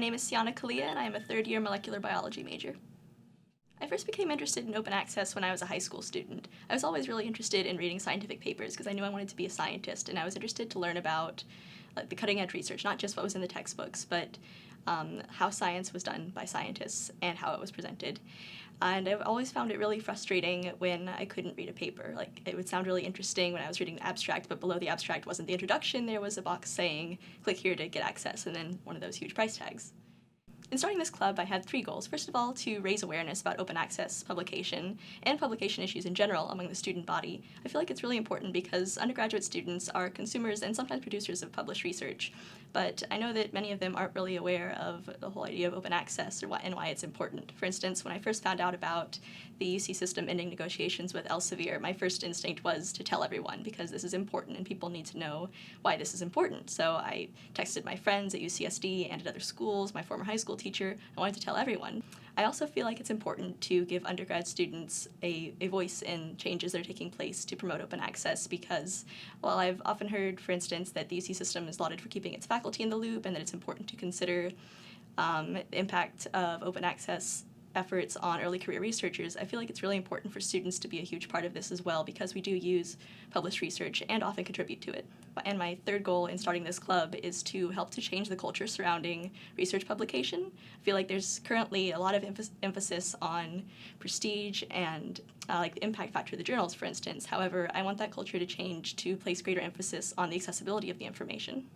name is Cianna Calia, and I am a third-year molecular biology major. I first became interested in open access when I was a high school student. I was always really interested in reading scientific papers because I knew I wanted to be a scientist, and I was interested to learn about the cutting-edge research, not just what was in the textbooks, but how science was done by scientists and how it was presented. And I've always found it really frustrating when I couldn't read a paper. Like, it would sound really interesting when I was reading the abstract, but below the abstract wasn't the introduction. There was a box saying, click here to get access, and then one of those huge price tags. In starting this club, I had 3 goals. First of all, to raise awareness about open access publication and publication issues in general among the student body. I feel like it's really important because undergraduate students are consumers and sometimes producers of published research, but I know that many of them aren't really aware of the whole idea of open access and why it's important. For instance, when I first found out about the UC system ending negotiations with Elsevier, my first instinct was to tell everyone because this is important and people need to know why this is important. So I texted my friends at UCSD and at other schools, my former high school teacher. I wanted to tell everyone. I also feel like it's important to give undergrad students a voice in changes that are taking place to promote open access because while I've often heard, for instance, that the UC system is lauded for keeping its faculty in the loop and that it's important to consider the impact of open access efforts on early career researchers, I feel like it's really important for students to be a huge part of this as well because we do use published research and often contribute to it. And my third goal in starting this club is to help to change the culture surrounding research publication. I feel like there's currently a lot of emphasis on prestige and like the impact factor of the journals, for instance. However, I want that culture to change to place greater emphasis on the accessibility of the information.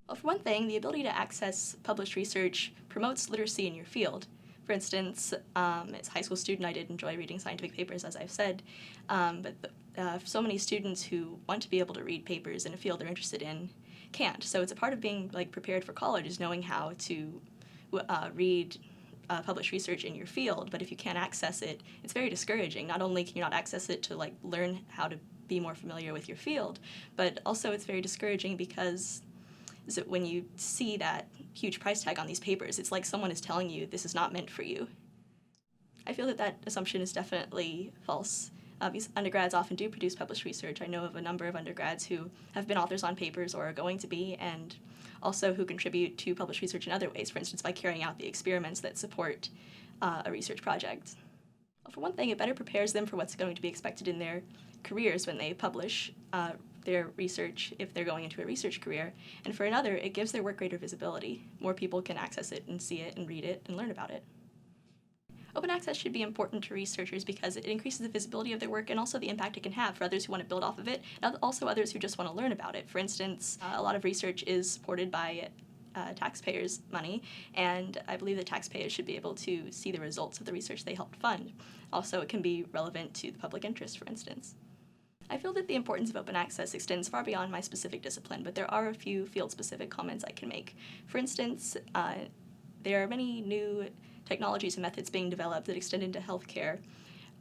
Well, for one thing, the ability to access published research promotes literacy in your field. For instance, as a high school student, I did enjoy reading scientific papers, as I've said, but for so many students who want to be able to read papers in a field they're interested in can't. So it's a part of being prepared for college is knowing how to read published research in your field, but if you can't access it, it's very discouraging. Not only can you not access it to learn how to be more familiar with your field, but also it's very discouraging because when you see that huge price tag on these papers, it's like someone is telling you this is not meant for you. I feel that assumption is definitely false. Because undergrads often do produce published research. I know of a number of undergrads who have been authors on papers or are going to be, and also who contribute to published research in other ways, for instance by carrying out the experiments that support a research project. Well, for one thing, it better prepares them for what's going to be expected in their careers when they publish their research if they're going into a research career, and for another, it gives their work greater visibility. More people can access it and see it and read it and learn about it. Open access should be important to researchers because it increases the visibility of their work and also the impact it can have for others who want to build off of it, and also others who just want to learn about it. For instance, a lot of research is supported by taxpayers' money, and I believe that taxpayers should be able to see the results of the research they helped fund. Also, it can be relevant to the public interest, for instance. I feel that the importance of open access extends far beyond my specific discipline, but there are a few field-specific comments I can make. For instance, there are many new technologies and methods being developed that extend into healthcare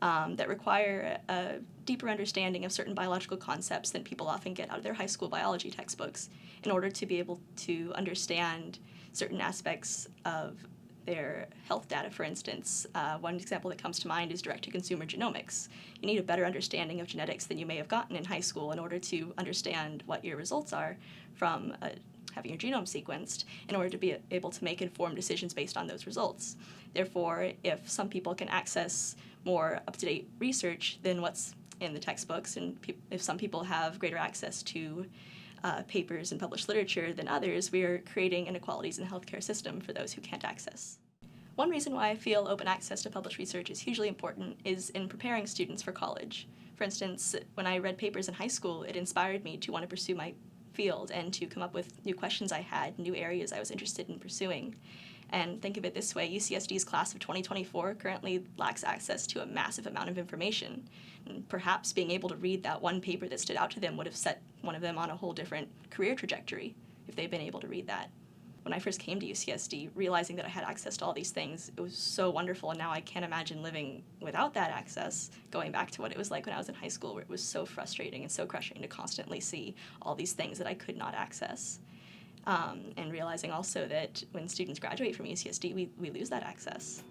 that require a deeper understanding of certain biological concepts than people often get out of their high school biology textbooks in order to be able to understand certain aspects of their health data, for instance. One example that comes to mind is direct-to-consumer genomics. You need a better understanding of genetics than you may have gotten in high school in order to understand what your results are from having your genome sequenced in order to be able to make informed decisions based on those results. Therefore, if some people can access more up-to-date research than what's in the textbooks, and if some people have greater access to papers and published literature than others, we are creating inequalities in the healthcare system for those who can't access. One reason why I feel open access to published research is hugely important is in preparing students for college. For instance, when I read papers in high school, it inspired me to want to pursue my field and to come up with new questions I had, new areas I was interested in pursuing. And think of it this way, UCSD's class of 2024 currently lacks access to a massive amount of information. And perhaps being able to read that one paper that stood out to them would have set one of them on a whole different career trajectory if they'd been able to read that. When I first came to UCSD, realizing that I had access to all these things, it was so wonderful, and now I can't imagine living without that access, going back to what it was like when I was in high school, where it was so frustrating and so crushing to constantly see all these things that I could not access. And realizing also that when students graduate from UCSD, we lose that access.